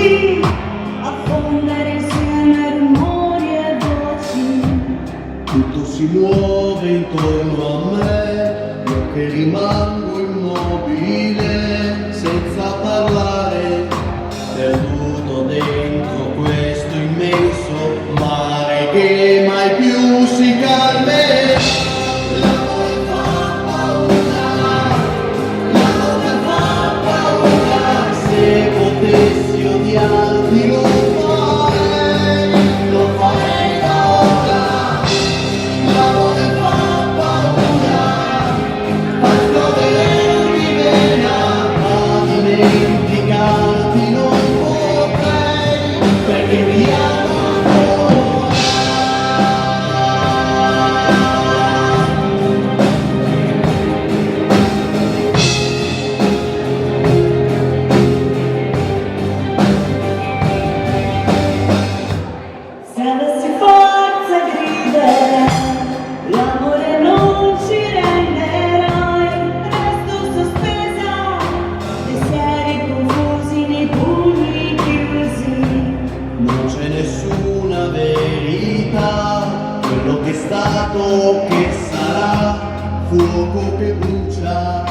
così, affondare insieme a rumori e voci. Tutto si muove intorno a me, io che rimango immobile, senza parlare, perduto dentro questo immenso mare che mai più si calmerà. L'amore fa paura, l'amore fa paura, se potessi odiarti lo farei da ora. L'amore fa paura, fa esplodere di vena, ma dimenticarti non potrei, perché mi amo ancora. Se avessi forza griderei, l'amore non ci renderai. Resto sospesa, pensieri confusi nei pugni chiusi. Non c'è nessuna verità, quello che è stato, che sarà, fuoco che brucia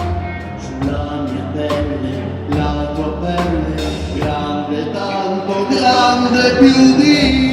sulla mia pelle, la tua pelle, grande, tanto grande più di